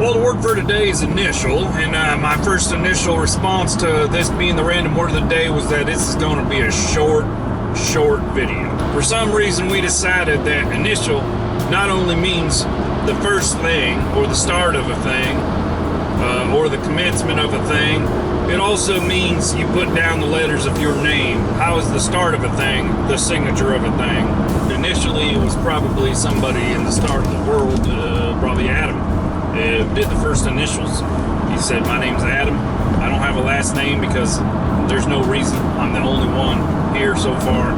Well, the word for today is initial, and my first initial response to this being the random word of the day was that this is going to be a short video. For some reason, we decided that initial not only means the first thing, or the start of a thing, or the commencement of a thing, it also means you put down the letters of your name. How is the start of a thing the signature of a thing? Initially, it was probably somebody in the start of the world, probably Adam. Did the first initials. He said, my name's Adam. I don't have a last name because there's no reason. I'm the only one here so far.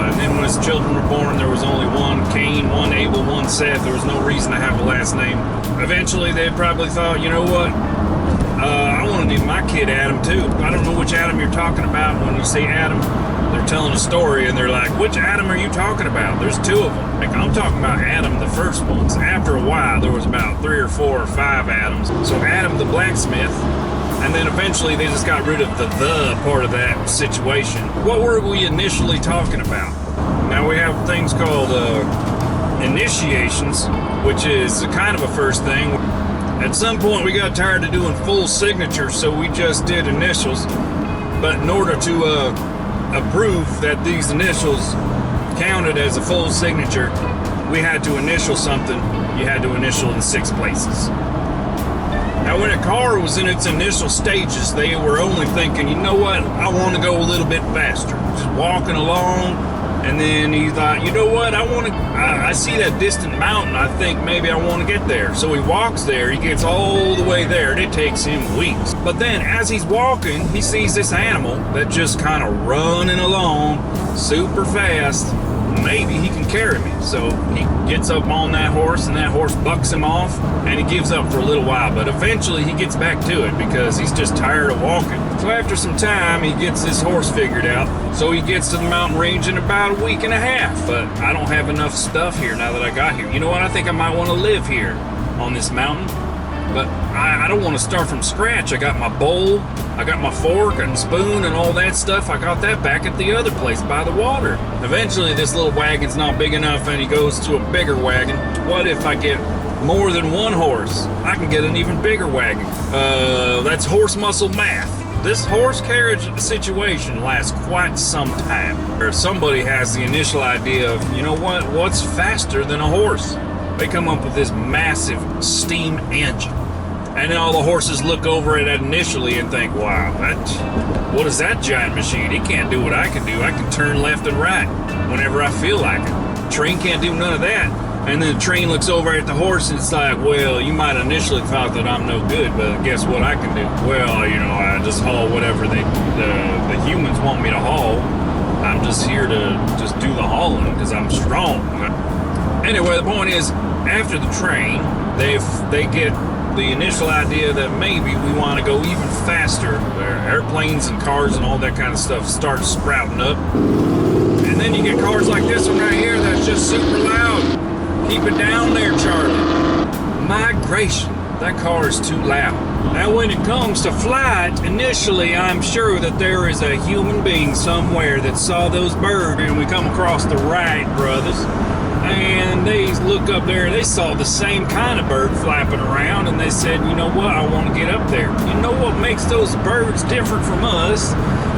And then when his children were born, there was only one Cain, one Abel, one Seth. There was no reason to have a last name. Eventually, they probably thought, you know what? I want to name my kid Adam too. I don't know which Adam you're talking about. When you say Adam, they're telling a story and they're like, which Adam are you talking about? There's two of them. Like, I'm talking about Adam, the first ones. After a while, there was about 3 or 4 or 5 Adams. So Adam the blacksmith, and then eventually they just got rid of the part of that situation. What were we initially talking about? Now we have things called initiations, which is kind of a first thing. At some point we got tired of doing full signatures, so we just did initials. But in order to approve that these initials counted as a full signature, we had to initial something. You had to initial in 6 places. Now, when a car was in its initial stages, they were only thinking, you know what, I want to go a little bit faster. Just walking along, and then he thought, you know what, I see that distant mountain, I think maybe I want to get there. So he walks there, he gets all the way there, and it takes him weeks. But then, as he's walking, he sees this animal that just kind of running along super fast. Maybe he can carry me. So he gets up on that horse, and that horse bucks him off, and he gives up for a little while. But eventually he gets back to it because he's just tired of walking. So after some time, he gets this horse figured out. So he gets to the mountain range in about a week and a half. But I don't have enough stuff here now that I got here. You know what? I think I might want to live here on this mountain. But I don't want to start from scratch. I got my bowl, I got my fork and spoon and all that stuff. I got that back at the other place by the water. Eventually this little wagon's not big enough and he goes to a bigger wagon. What if I get more than one horse? I can get an even bigger wagon. That's horse muscle math. This horse carriage situation lasts quite some time. Or somebody has the initial idea of, you know what, what's faster than a horse? They come up with this massive steam engine. And then all the horses look over at it initially and think, wow, what is that giant machine? It can't do what I can do. I can turn left and right whenever I feel like it. Train can't do none of that. And then the train looks over at the horse and it's like, well, you might initially thought that I'm no good, but guess what I can do? Well, you know, I just haul whatever the humans want me to haul. I'm just here to just do the hauling because I'm strong. Anyway, the point is, after the train, they get the initial idea that maybe we want to go even faster, where airplanes and cars and all that kind of stuff start sprouting up. And then you get cars like this one right here that's just super loud. Keep it down there, Charlie. Migration. That car is too loud. Now, when it comes to flight, initially I'm sure that there is a human being somewhere that saw those birds, and we come across the Wright brothers. And they look up there and they saw the same kind of bird flapping around, and they said, you know what, I want to get up there. You know what makes those birds different from us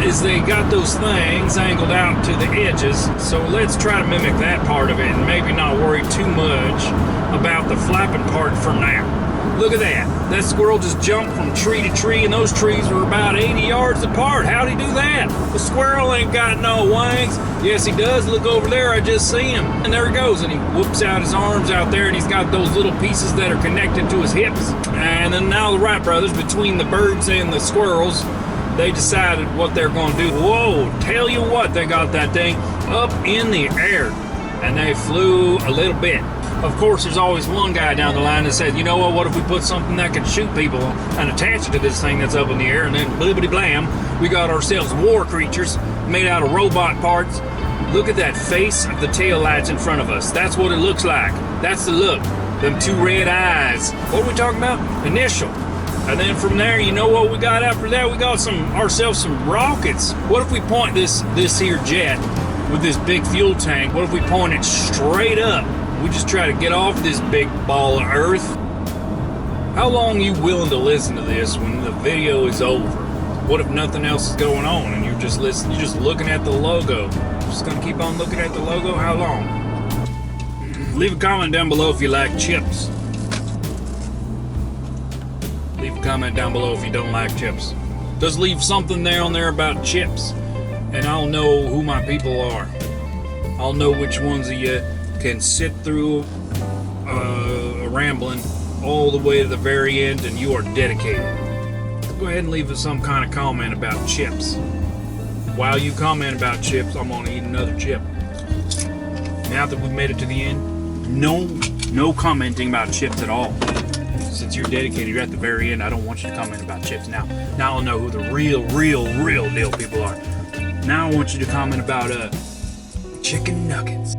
is they got those things angled out to the edges. So let's try to mimic that part of it and maybe not worry too much about the flapping part for now. Look at that. That squirrel just jumped from tree to tree, and those trees were about 80 yards apart. How'd he do that? The squirrel ain't got no wings. Yes, he does. Look over there. I just see him. And there he goes. And he whoops out his arms out there, and he's got those little pieces that are connected to his hips. And then now the Wright brothers, between the birds and the squirrels, they decided what they're going to do. Whoa, tell you what, they got that thing up in the air. And they flew a little bit. Of course, there's always one guy down the line that says, you know what if we put something that can shoot people and attach it to this thing that's up in the air, and then blibbity blam, we got ourselves war creatures made out of robot parts. Look at that face of the tail lights in front of us. That's what it looks like. That's the look. Them 2 red eyes. What are we talking about? Initial. And then from there, you know what we got after that? We got ourselves some rockets. What if we point this here jet with this big fuel tank? What if we point it straight up? We just try to get off this big ball of earth. How long are you willing to listen to this when the video is over? What if nothing else is going on and you're just listening, you're just looking at the logo? Just gonna keep on looking at the logo? How long? Leave a comment down below if you like chips. Leave a comment down below if you don't like chips. Just leave something there on there about chips, and I'll know who my people are. I'll know which ones of you can sit through rambling all the way to the very end and you are dedicated. Go ahead and leave us some kind of comment about chips. While you comment about chips, I'm gonna eat another chip. Now that we've made it to the end, no commenting about chips at all. Since you're dedicated, you're at the very end, I don't want you to comment about chips now. Now I'll know who the real deal people are. Now I want you to comment about chicken nuggets.